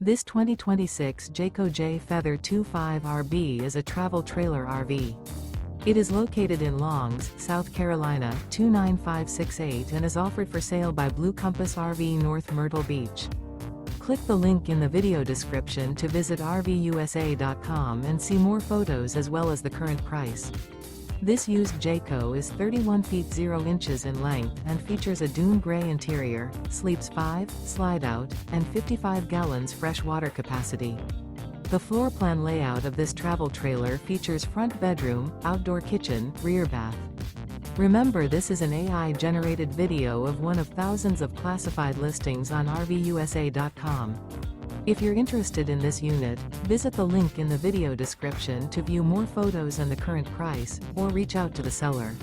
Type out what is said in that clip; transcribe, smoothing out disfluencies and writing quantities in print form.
This 2026 Jayco Jay Feather 25RB is a travel trailer RV. It is located in Longs, South Carolina, 29568 and is offered for sale by Blue Compass RV North Myrtle Beach. Click the link in the video description to visit RVUSA.com and see more photos as well as the current price. This used Jayco is 31 feet 0 inches in length and features a Dune Gray interior, sleeps 5, slide-out, and 55 gallons fresh water capacity. The floor plan layout of this travel trailer features front bedroom, outdoor kitchen, rear bath. Remember, this is an AI-generated video of one of thousands of classified listings on RVUSA.com. If you're interested in this unit, visit the link in the video description to view more photos and the current price, or reach out to the seller.